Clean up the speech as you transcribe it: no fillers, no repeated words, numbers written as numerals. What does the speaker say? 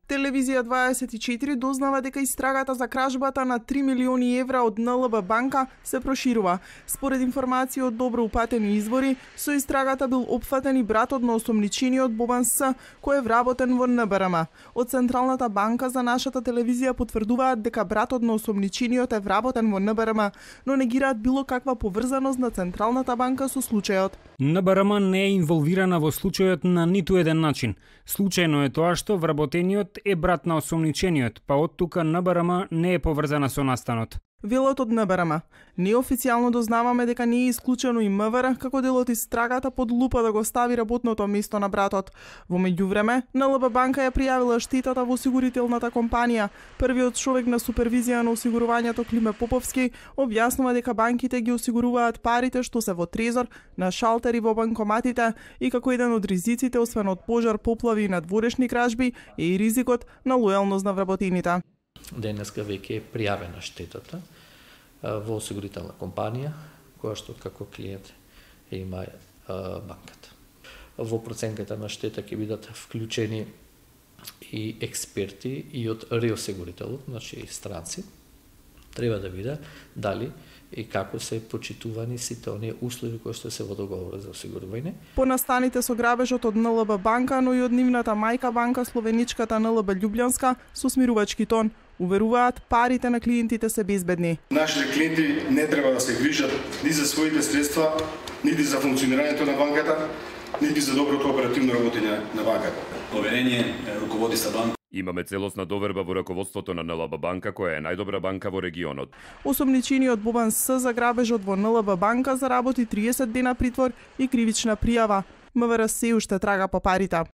Телевизија 24 дознава дека истрагата за кражбата на 3 милиони евра од НЛБ банка се проширува. Според информации од добро упатени извори, со истрагата бил опфатен и братот на осомничениот Бобан С, кој е вработен во НБРМ. Од Централната банка за нашата телевизија потврдуваат дека братот на осомничениот е вработен во НБРМ, но негираат било каква поврзаност на Централната банка со случајот. НБРМ не е инволвирана во случајот на ниту еден начин. Случајно е тоа што вработениот е брат на осомничениот, па од тука НБРМ не е поврзана со настанот. Велот од НБРМ. Неофицијално дознаваме дека не е исклучено и МВР како дел од истрагата под лупа да го стави работното место на братот. Во меѓувреме, НЛБ банка ја пријавила штетата во осигурителната компанија. Првиот човек на супервизија на осигурувањето Климе Поповски објаснува дека банките ги осигуруваат парите што се во трезор, на шалтери во банкоматите и како еден од ризиците освен од пожар, поплави и надворешни кражби е и ризикот на лојалност на вработените. Денеска веќе е пријавена штетата во осигурителна компанија, која што како клиент има банката. Во проценката на штета ќе бидат вклучени и експерти и од реосигурителот, значи и странци. Треба да види дали и како се почитувани сите оние услови кои што се во договорот за осигурување. По настаните со грабежот од НЛБ банка, но и од нивната мајка банка словеничката НЛБ Љубљанска со смирувачки тон, уверуваат парите на клиентите се безбедни. Нашите клиенти не треба да се грижат ни за своите средства, нити за функционирањето на банката, нити за доброто оперативно работење на банката. Поверение руководи sa банка. Имаме целосна доверба во раководството на НЛБ банка, која е најдобра банка во регионот. Осомничениот Бобан С за грабежот во НЛБ банка заработи 30 дена притвор и кривична пријава. МВР се уште трага по парите.